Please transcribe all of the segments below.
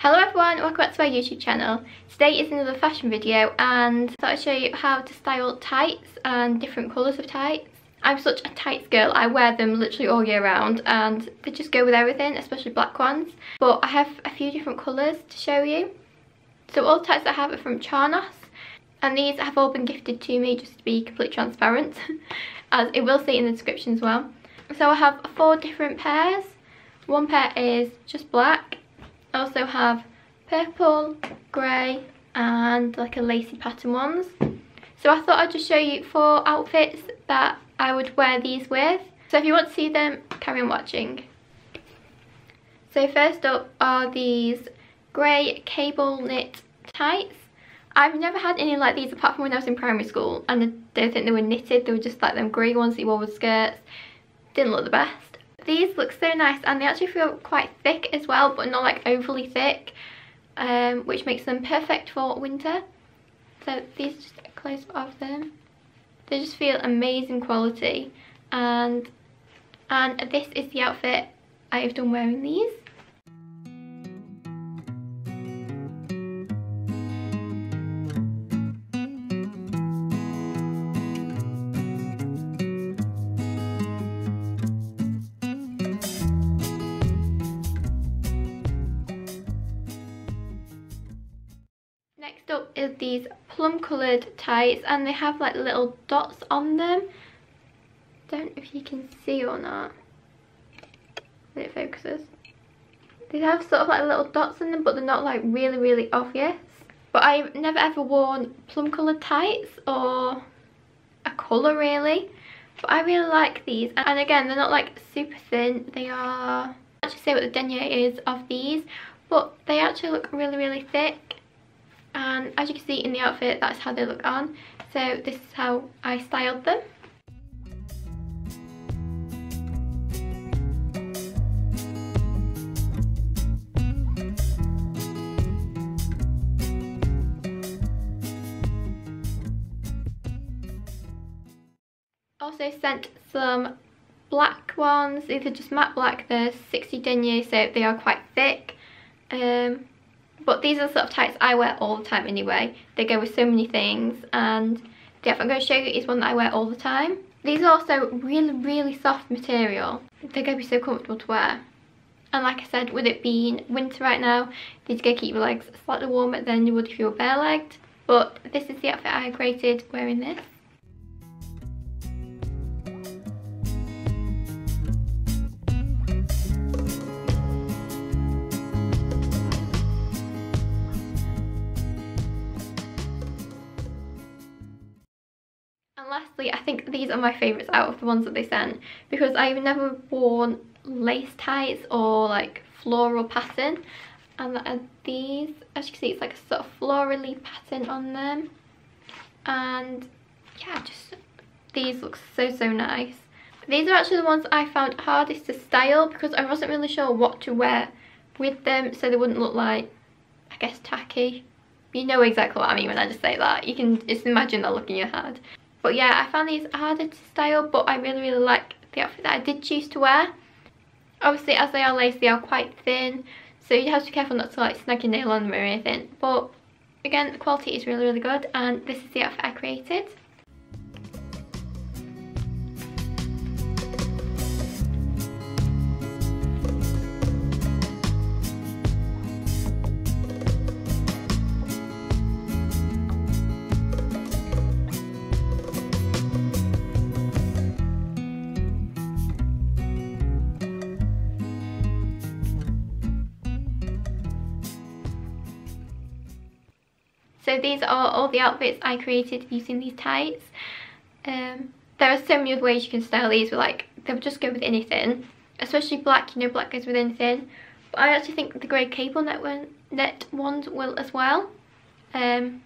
Hello everyone, welcome back to my YouTube channel. Today is another fashion video and I thought I'd show you how to style tights and different colours of tights. I'm such a tights girl, I wear them literally all year round and they just go with everything, especially black ones. But I have a few different colours to show you. So all the tights I have are from Charnos and these have all been gifted to me just to be completely transparent, as it will say in the description as well. So I have 4 different pairs. One pair is just black. I also have purple, grey and like a lacy pattern ones. So I thought I'd just show you 4 outfits that I would wear these with. So if you want to see them, carry on watching. So first up are these grey cable knit tights. I've never had any like these apart from when I was in primary school, and I don't think they were knitted, they were just like them grey ones that you wore with skirts. Didn't look the best. These look so nice and they actually feel quite thick as well, but not like overly thick, which makes them perfect for winter. So these are just a close up of them. They just feel amazing quality, and this is the outfit I have done wearing these. Next up is these plum coloured tights and they have like little dots on them. Don't know if you can see or not. When it focuses. They have sort of like little dots in them, but they're not like really obvious. But I've never ever worn plum coloured tights or a colour really. But I really like these, and again they're not like super thin. They are, I can't actually say what the denier is of these, but they actually look really thick. And as you can see in the outfit, that's how they look on. So this is how I styled them. Also sent some black ones. These are just matte black. They're 60 denier, so they are quite thick. But these are the sort of tights I wear all the time anyway. They go with so many things, and the outfit I'm going to show you is one that I wear all the time. These are also really soft material. They're going to be so comfortable to wear. And like I said, with it being winter right now, these are going to keep your legs slightly warmer than you would if you were bare-legged. But this is the outfit I created wearing this. And lastly, I think these are my favourites out of the ones that they sent, because I've never worn lace tights or like floral pattern, and these, as you can see, it's like a sort of florally pattern on them, and yeah, just these look so nice. These are actually the ones I found hardest to style because I wasn't really sure what to wear with them so they wouldn't look like, I guess, tacky. You know exactly what I mean when I just say that. You can just imagine that look in your head. But yeah, I found these harder to style, but I really like the outfit that I did choose to wear. Obviously, as they are lace, they are quite thin, so you have to be careful not to like snag your nail on them or anything. But again, the quality is really good, and this is the outfit I created. So these are all the outfits I created using these tights. There are so many other ways you can style these, but like they'll just go with anything, especially black. You know, black goes with anything. But I actually think the grey cable net ones will as well. I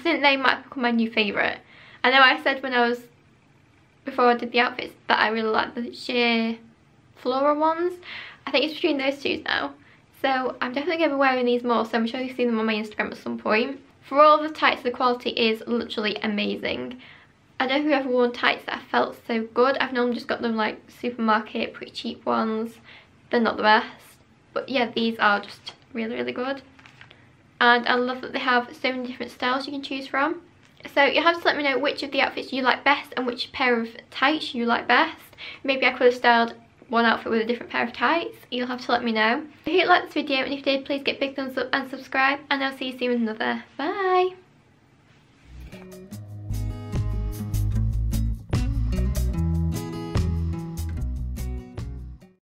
think they might become my new favourite. I know I said before I did the outfits that I really like the sheer floral ones. I think it's between those two now. So I'm definitely going to be wearing these more, so I'm sure you'll see them on my Instagram at some point. For all of the tights, the quality is literally amazing. I don't think I've ever worn tights that have felt so good. I've normally just got them like supermarket, pretty cheap ones. They're not the best. But yeah, these are just really good. and I love that they have so many different styles you can choose from. So you'll have to let me know which of the outfits you like best and which pair of tights you like best. Maybe I could have styled one outfit with a different pair of tights. You'll have to let me know. If you liked this video and if you did, please get a big thumbs up and subscribe, and I'll see you soon with another. Bye!